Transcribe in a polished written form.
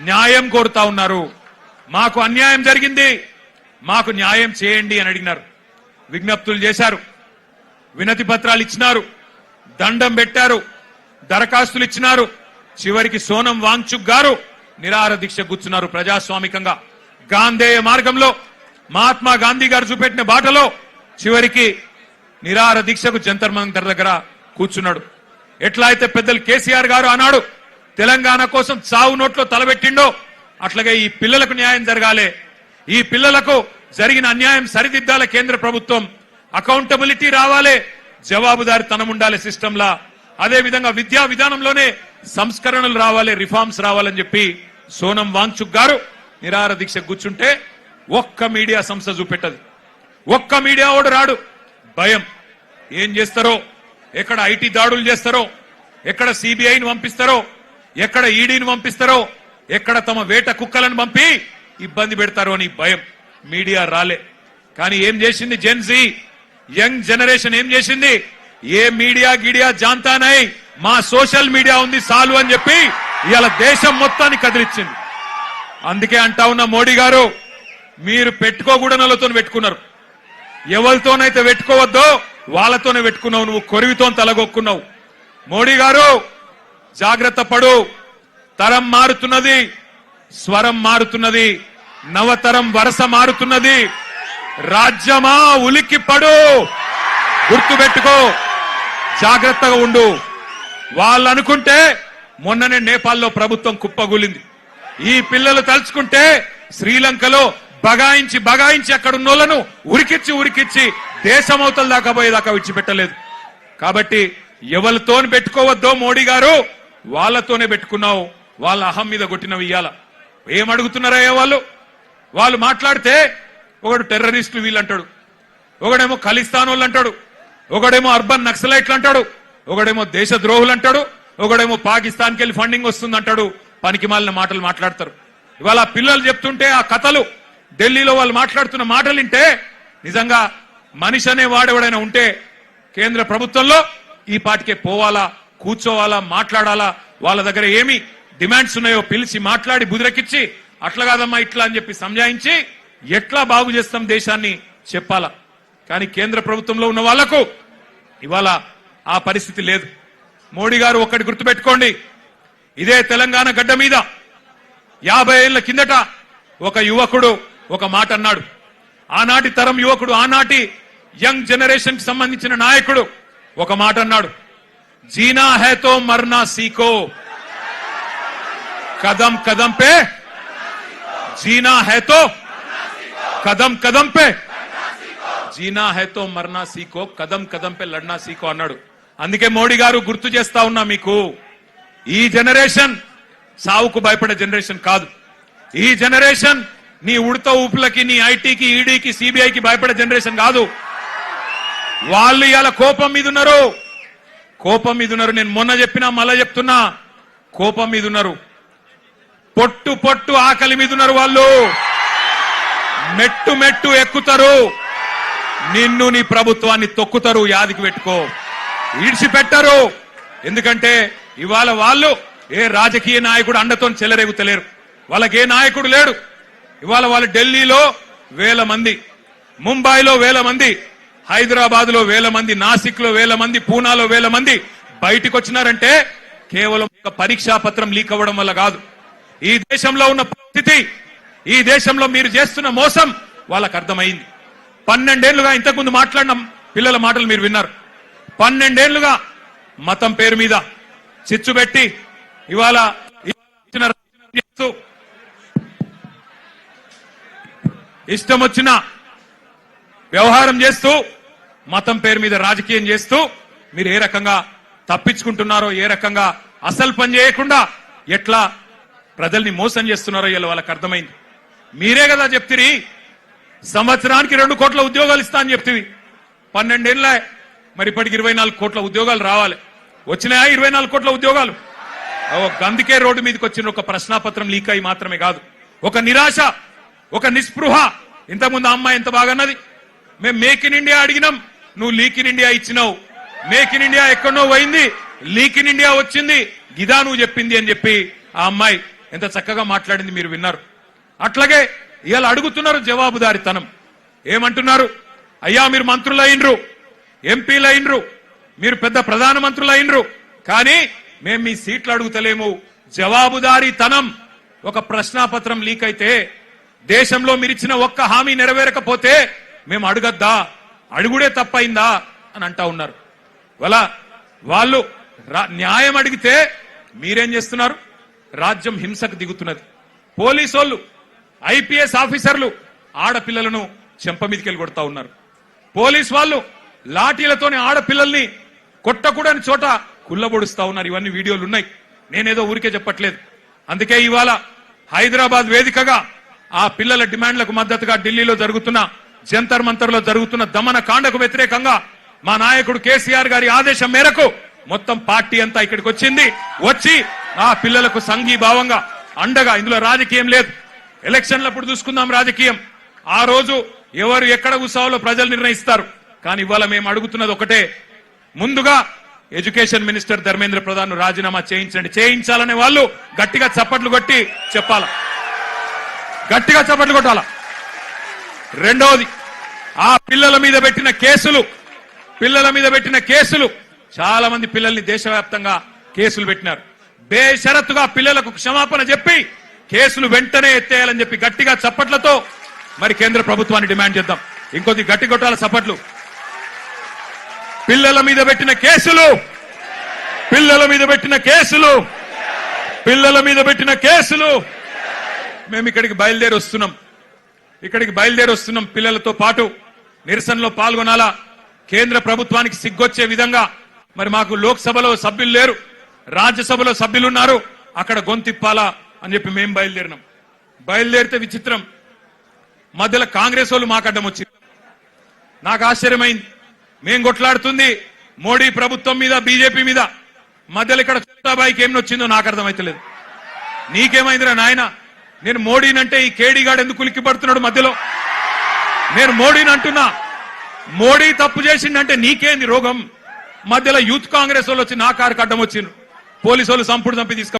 న్యాయం కోరుతా ఉన్నారు. మాకు అన్యాయం జరిగింది, మాకు న్యాయం చేయండి అని అడిగినారు. విజ్ఞప్తులు చేశారు, వినతి పత్రాలు ఇచ్చినారు, దండం పెట్టారు, దరఖాస్తులు ఇచ్చినారు. చివరికి సోనం వాంగ్చుక్ గారు నిరాహార దీక్ష కూర్చున్నారు. ప్రజాస్వామికంగా గాంధేయ మార్గంలో మహాత్మా గాంధీ గారు చూపెట్టిన బాటలో చివరికి నిరాహార దీక్షకు జంతర్ మంతర్ దగ్గర కూర్చున్నాడు. ఎట్లా అయితే పెద్దలు కేసీఆర్ గారు ఆనాడు తెలంగాణ కోసం చావు నోట్లో తలబెట్టిండో అట్లాగే ఈ పిల్లలకు న్యాయం జరగాలి, ఈ పిల్లలకు జరిగిన అన్యాయం సరిదిద్దాల కేంద్ర ప్రభుత్వం, అకౌంటబిలిటీ రావాలి, జవాబుదారితనం ఉండాలి సిస్టంలా. అదే విధంగా విద్యా విధానంలోనే సంస్కరణలు రావాలి, రిఫార్మ్స్ రావాలని చెప్పి సోనం వాంగ్చుక్ గారు నిరాహార దీక్ష కూర్చుంటే ఒక్క మీడియా సంస్థ చూపెట్టదు, ఒక్క మీడియా ఓడు రాడు. భయం. ఏం చేస్తారో, ఎక్కడ ఐటీ దాడులు చేస్తారో, ఎక్కడ సిబిఐని పంపిస్తారో, ఎక్కడ ఈడీని పంపిస్తారో, ఎక్కడ తమ వేట కుక్కలను పంపి ఇబ్బంది పెడతారో అని భయం. మీడియా రాలే. కానీ ఏం చేసింది జెన్జీ, యంగ్ జనరేషన్ ఏం చేసింది? ఏ మీడియా గిడియా జాంతానై, మా సోషల్ మీడియా ఉంది చాలు అని చెప్పి ఇవాళ దేశం మొత్తాన్ని కదిలిచ్చింది. అందుకే అంటా ఉన్న మోడీ గారు, మీరు పెట్టుకోకూడనలతో పెట్టుకున్నారు, ఎవరితోనైతే పెట్టుకోవద్దో వాళ్ళతోనే పెట్టుకున్నావు, నువ్వు కొరివితో తలగొక్కున్నావు. మోడీ గారు జాగ్రత్త పడు, తరం మారుతున్నది, స్వరం మారుతున్నది, నవతరం వరస మారుతున్నది. రాజ్యమా ఉలిక్కి పడు, గుర్తుపెట్టుకో, జాగ్రత్తగా ఉండు. వాళ్ళు అనుకుంటే మొన్ననే నేపాల్లో ప్రభుత్వం కుప్పగూలింది. ఈ పిల్లలు తలుచుకుంటే శ్రీలంకలో బగాయించి బగాయించి అక్కడున్నోళ్లను ఉరికిచ్చి దేశమవతల దాకా పోయేదాకా విడిచిపెట్టలేదు. కాబట్టి ఎవరితో పెట్టుకోవద్దో మోడీ గారు, వాళ్ళతోనే పెట్టుకున్నావు. వాళ్ళ అహం మీద కొట్టినవి ఇయ్యాల. ఏమడుగుతున్నారయ్యా వాళ్ళు? వాళ్ళు మాట్లాడితే ఒకడు టెర్రరిస్టులు వీళ్ళు అంటాడు, ఒకడేమో ఖలిస్తాన్ వాళ్ళు అంటాడు, ఒకడేమో అర్బన్ నక్సలైట్లు అంటాడు, ఒకడేమో దేశద్రోహులు అంటాడు, ఒకడేమో పాకిస్తాన్కి వెళ్ళి ఫండింగ్ వస్తుందంటాడు. పనికి మాలిన మాటలు మాట్లాడతారు. ఇవాళ పిల్లలు చెప్తుంటే ఆ కథలు, ఢిల్లీలో వాళ్ళు మాట్లాడుతున్న మాటలు వింటే నిజంగా మనిషి అనే వాడెవడైనా ఉంటే కేంద్ర ప్రభుత్వంలో ఈ పాటికే పోవాలా, కూర్చోవాలా, మాట్లాడాలా. వాళ్ళ దగ్గర ఏమి డిమాండ్స్ ఉన్నాయో పిలిచి మాట్లాడి బుదిరెక్కిచ్చి అట్లా కాదమ్మా ఇట్లా అని చెప్పి సంజాయించి ఎట్లా బాగు చేస్తాం దేశాన్ని చెప్పాలా. కానీ కేంద్ర ప్రభుత్వంలో ఉన్న వాళ్లకు ఇవాళ ఆ పరిస్థితి లేదు. మోడీ గారు ఒక్కటి గుర్తుపెట్టుకోండి, ఇదే తెలంగాణ గడ్డ మీద 50 ఏళ్ల కిందట ఒక యువకుడు ఒక మాట అన్నాడు. ఆనాటి తరం యువకుడు, ఆనాటి యంగ్ జనరేషన్ కి సంబంధించిన నాయకుడు ఒక మాట అన్నాడు, జీనా హై తో మర్నా సీఖో, కదం కదం పే జీనా హై తో కదం కదం పే జీనా హై తో మర్నా సీఖో, కదం కదం పే లడ్నా సీఖో అన్నాడు. అందుకే మోడీ గారు గుర్తు చేస్తా ఉన్నా మీకు, ఈ జనరేషన్ సావుకు భయపడే జనరేషన్ కాదు. ఈ జనరేషన్ నీ ఉడత ఊపులకి, నీ ఐటీకి, ఈడీకి, సిబిఐకి భయపడే జనరేషన్ కాదు. వాళ్ళు ఇవాళ కోపం మీద ఉన్నారు, కోపం మీద ఉన్నారు. నేను మొన్న చెప్పినా మళ్ళా చెప్తున్నా, కోపం మీద ఉన్నారు. పొట్టు పొట్టు ఆకలి మీద ఉన్నారు. వాళ్ళు మెట్టు మెట్టు ఎక్కుతారు, నిన్ను నీ ప్రభుత్వాన్ని తొక్కుతారు. యాదికి పెట్టుకో, ఈడ్చిపెట్టరు. ఎందుకంటే ఇవాళ వాళ్ళు ఏ రాజకీయ నాయకుడు అండతో చెలరేగుతలేరు, వాళ్ళకి ఏ నాయకుడు లేడు. ఇవాళ వాళ్ళు ఢిల్లీలో 1000 మంది, ముంబైలో 1000 మంది, హైదరాబాద్ లో 1000 మంది, నాసిక్ లో 1000 మంది, పూనాలో 1000 మంది బయటికి వచ్చినారంటే కేవలం ఒక పరీక్షా పత్రం లీక్ అవ్వడం వల్ల కాదు. ఈ దేశంలో ఉన్న పరిస్థితి, ఈ దేశంలో మీరు చేస్తున్న మోసం వాళ్ళకు అర్థమైంది. 12 ఏళ్లుగా ఇంతకుముందు మాట్లాడిన పిల్లల మాటలు మీరు విన్నారు. 12 ఏళ్లుగా మతం పేరు మీద చిచ్చు పెట్టి ఇవాళ ఇష్టం వచ్చిన వ్యవహారం చేస్తూ మతం పేరు మీద రాజకీయం చేస్తూ మీరు ఏ రకంగా తప్పించుకుంటున్నారో, ఏ రకంగా అసలు పని చేయకుండా ఎట్లా ప్రజల్ని మోసం చేస్తున్నారో ఇలా వాళ్ళకి అర్థమైంది. మీరే కదా చెప్తిరి సంవత్సరానికి 2 కోట్ల ఉద్యోగాలు ఇస్తా అని చెప్తివి. 12 ఏళ్ళ మరి ఇప్పటికి 24 కోట్ల ఉద్యోగాలు రావాలి. వచ్చినాయా 24 కోట్ల ఉద్యోగాలు? అందుకే రోడ్డు మీదకి వచ్చిన ఒక ప్రశ్నాపత్రం లీక్ అయి మాత్రమే కాదు, ఒక నిరాశ, ఒక నిస్పృహ. ఇంతకుముందు అమ్మాయి ఎంత బాగా అన్నది, మేము మేక్ ఇన్ ఇండియా అడిగినాం, నువ్వు లీక్ ఇన్ ఇండియా ఇచ్చినావు. మేక్ ఇన్ ఇండియా ఎక్కడో పోయింది, లీక్ ఇన్ ఇండియా వచ్చింది, గిదా నువ్వు చెప్పింది అని చెప్పి ఆ అమ్మాయి ఎంత చక్కగా మాట్లాడింది మీరు విన్నారు. అట్లాగే ఇవాళ అడుగుతున్నారు జవాబుదారితనం. ఏమంటున్నారు? అయ్యా మీరు మంత్రులు అయినరు, ఎంపీలు అయినరు, మీరు పెద్ద ప్రధానమంత్రులు అయినరు, కానీ మేము మీ సీట్లు అడుగుతలేము. జవాబుదారీతనం. ఒక ప్రశ్నాపత్రం లీక్ అయితే దేశంలో మీరిచ్చిన ఒక్క హామీ నెరవేరకపోతే మేము అడగద్దా? అడుగుడే తప్పైందా అని అంటా ఉన్నారు. వాళ్ళు న్యాయం అడిగితే మీరేం చేస్తున్నారు? రాజ్యం హింసకు దిగుతున్నది. పోలీసోళ్ళు, ఐపీఎస్ ఆఫీసర్లు ఆడపిల్లలను చెంప మీదకెళ్ళి కొడతా ఉన్నారు. పోలీస్ వాళ్ళు లాఠీలతోని ఆడపిల్లల్ని కొట్టకూడని చోట కుల్లబొడుస్తా ఉన్నారు. ఇవన్నీ వీడియోలు ఉన్నాయి, నేనేదో ఊరికే చెప్పట్లేదు. అందుకే ఇవాళ హైదరాబాద్ వేదికగా ఆ పిల్లల డిమాండ్లకు మద్దతుగా ఢిల్లీలో జరుగుతున్న జంతర్ మంతర్లో జరుగుతున్న దమన కాండకు వ్యతిరేకంగా మా నాయకుడు కేసీఆర్ గారి ఆదేశం మేరకు మొత్తం పార్టీ అంతా ఇక్కడికి వచ్చి ఆ పిల్లలకు సంఘీభావంగా అండగా, ఇందులో రాజకీయం లేదు. ఎలక్షన్లప్పుడు చూసుకుందాం రాజకీయం. ఆ రోజు ఎవరు ఎక్కడ కూర్చోవాలో ప్రజలు నిర్ణయిస్తారు. కానీ ఇవాళ మేము అడుగుతున్నది ఒకటే. ముందుగా ఎడ్యుకేషన్ మినిస్టర్ ధర్మేంద్ర ప్రధాన్ రాజీనామా చేయించండి. చేయించాలనే వాళ్ళు గట్టిగా చప్పట్లు కొట్టి చెప్పాలా, గట్టిగా చప్పట్లు కొట్టాలా. రెండవది, ఆ పిల్లల మీద పెట్టిన కేసులు చాలా మంది పిల్లల్ని దేశవ్యాప్తంగా కేసులు పెట్టినారు. బేషరతుగా పిల్లలకు క్షమాపణ చెప్పి కేసులు వెంటనే ఎత్తేయాలని చెప్పి గట్టిగా చప్పట్లతో మరి కేంద్ర ప్రభుత్వాన్ని డిమాండ్ చేద్దాం. ఇంకొద్ది గట్టి కొట్టాల చప్పట్లు. పిల్లల మీద పెట్టిన కేసులు మేము ఇక్కడికి బయలుదేరి వస్తున్నాం. పిల్లలతో పాటు నిరసనలో పాల్గొనాలా. కేంద్ర ప్రభుత్వానికి సిగ్గొచ్చే విధంగా మరి మాకు లోక్సభలో సభ్యులు లేరు, రాజ్యసభలో సభ్యులున్నారు, అక్కడ గొంతిప్పాలా అని చెప్పి మేము బయలుదేరితే విచిత్రం, మధ్యలో కాంగ్రెస్ వాళ్ళు మాకు అడ్డం వచ్చింది. నాకు ఆశ్చర్యమైంది. మేం కొట్లాడుతుంది మోడీ ప్రభుత్వం మీద, బీజేపీ మీద, మధ్యలో ఇక్కడ చోటాబాయికి ఏం వచ్చిందో నాకు అర్థమైతలేదు. నీకేమైందిరా నాయన? నేను మోడీనంటే ఈ కేడీగాడు ఎందుకు ఉలిక్కి పడుతున్నాడు మధ్యలో? నేను మోడీని అంటున్నా. మోడీ తప్పు చేసిండంటే నీకేంది రోగం? మధ్యలో యూత్ కాంగ్రెస్ వాళ్ళు వచ్చి నా కారుకి అడ్డం వచ్చిండ్రు. పోలీసు వాళ్ళు సంపుడు చంపి తీసుకు